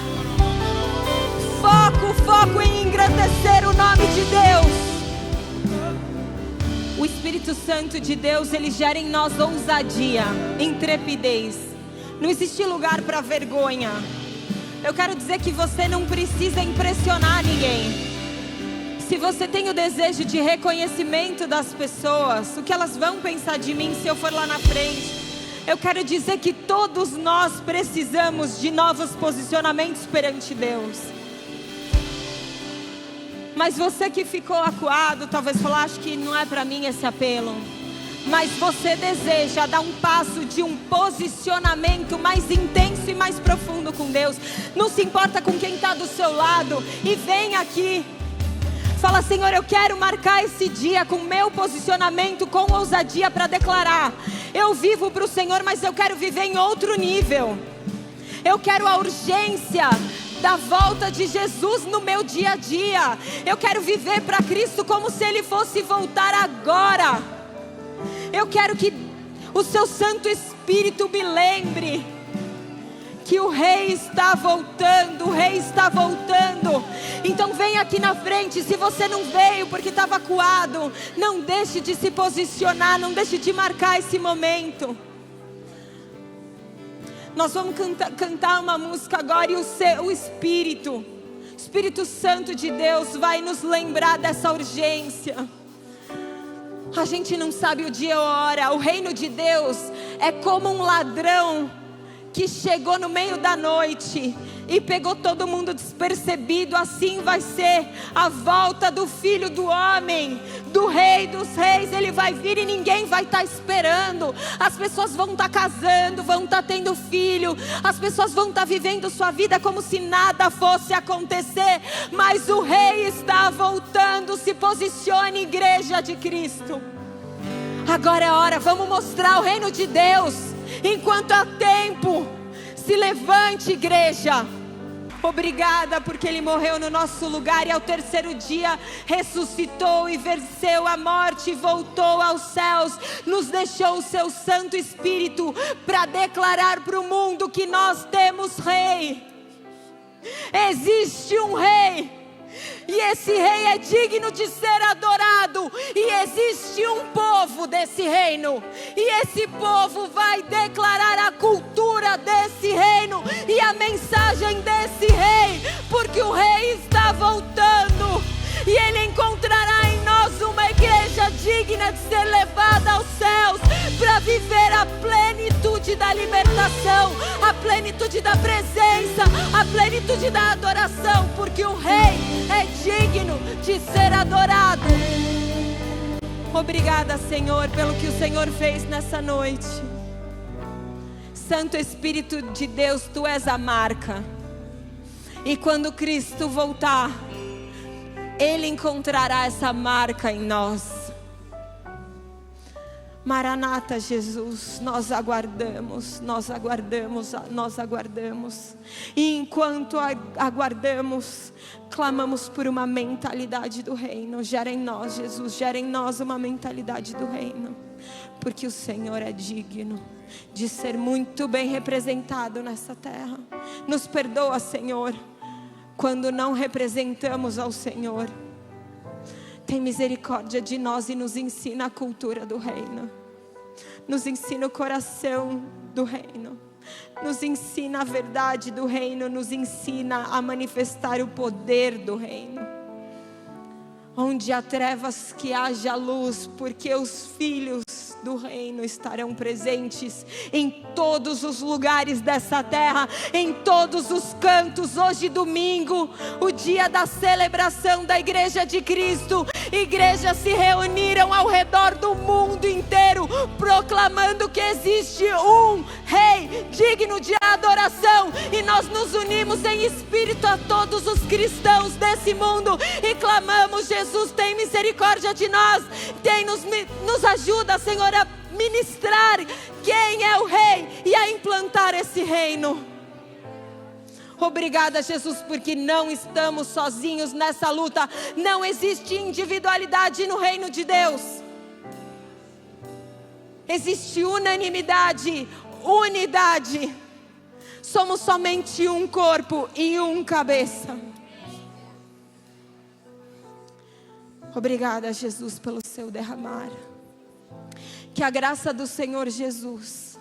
Foco em engrandecer o nome de Deus. O Espírito Santo de Deus, ele gera em nós ousadia, intrepidez. Não existe lugar para vergonha. Eu quero dizer que você não precisa impressionar ninguém. Se você tem o desejo de reconhecimento das pessoas, o que elas vão pensar de mim se eu for lá na frente? Eu quero dizer que todos nós precisamos de novos posicionamentos perante Deus. Mas você que ficou acuado, talvez falou, acho que não é para mim esse apelo. Mas você deseja dar um passo de um posicionamento mais intenso e mais profundo com Deus. Não se importa com quem está do seu lado e vem aqui. Fala, Senhor, eu quero marcar esse dia com meu posicionamento, com ousadia para declarar. Eu vivo para o Senhor, mas eu quero viver em outro nível. Eu quero a urgência da volta de Jesus no meu dia a dia. Eu quero viver para Cristo como se Ele fosse voltar agora. Eu quero que o seu Santo Espírito me lembre que o Rei está voltando, o Rei está voltando. Então vem aqui na frente. Se você não veio porque estava acuado, não deixe de se posicionar, não deixe de marcar esse momento. Nós vamos cantar uma música agora e o Espírito Santo de Deus vai nos lembrar dessa urgência. A gente não sabe o dia ou a hora. O reino de Deus é como um ladrão que chegou no meio da noite e pegou todo mundo despercebido. Assim vai ser a volta do Filho do Homem, do Rei dos Reis. Ele vai vir e ninguém vai estar esperando. As pessoas vão estar casando, vão estar tendo filho, as pessoas vão estar vivendo sua vida como se nada fosse acontecer. Mas o Rei está voltando. Se posicione, igreja de Cristo. Agora é a hora, vamos mostrar o reino de Deus enquanto há tempo. Se levante, igreja. Obrigada porque Ele morreu no nosso lugar e ao terceiro dia ressuscitou e venceu a morte e voltou aos céus. Nos deixou o seu Santo Espírito para declarar para o mundo que nós temos Rei. Existe um Rei. E esse Rei é digno de ser adorado. E existe um povo desse reino. E esse povo vai declarar a cultura desse reino e a mensagem desse Rei. Porque o Rei está voltando. E Ele encontrará em nós uma igreja digna de ser levada aos céus, para viver a plenitude da libertação, a plenitude da presença, a plenitude da adoração. Porque o Rei é digno de ser adorado. Obrigada, Senhor, pelo que o Senhor fez nessa noite. Santo Espírito de Deus, Tu és a marca. E quando Cristo voltar, Ele encontrará essa marca em nós. Maranata, Jesus, nós aguardamos, nós aguardamos, nós aguardamos. E enquanto aguardamos, clamamos por uma mentalidade do reino. Gera em nós, Jesus, gera em nós uma mentalidade do reino. Porque o Senhor é digno de ser muito bem representado nessa terra. Nos perdoa, Senhor, quando não representamos ao Senhor. Tem misericórdia de nós e nos ensina a cultura do reino. Nos ensina o coração do reino. Nos ensina a verdade do reino, nos ensina a manifestar o poder do reino. Onde há trevas, que haja luz, porque os filhos do reino estarão presentes em todos os lugares dessa terra, em todos os cantos. Hoje, domingo, o dia da celebração da Igreja de Cristo, igrejas se reuniram ao redor do mundo inteiro, proclamando que existe um Rei digno de adoração, e nós nos unimos em espírito a todos os cristãos desse mundo e clamamos: Jesus, tem misericórdia de nós, nos ajuda, Senhor, a ministrar quem é o Rei e a implantar esse reino. Obrigada, Jesus, porque não estamos sozinhos nessa luta. Não existe individualidade no reino de Deus. Existe unanimidade, unidade. Somos somente um corpo e um cabeça. Obrigada, Jesus, pelo seu derramar. Que a graça do Senhor Jesus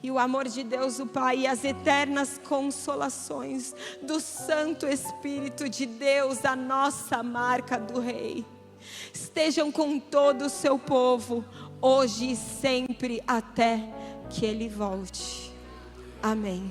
e o amor de Deus o Pai e as eternas consolações do Santo Espírito de Deus, a nossa marca do Rei, estejam com todo o seu povo, hoje e sempre, até que Ele volte. Amém.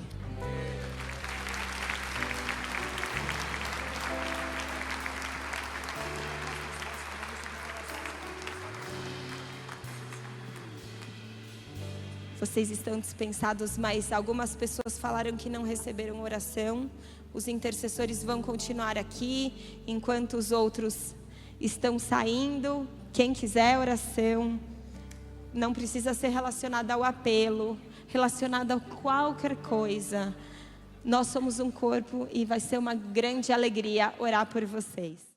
Vocês estão dispensados, mas algumas pessoas falaram que não receberam oração. Os intercessores vão continuar aqui, enquanto os outros estão saindo. Quem quiser oração, não precisa ser relacionado ao apelo, relacionado a qualquer coisa. Nós somos um corpo e vai ser uma grande alegria orar por vocês.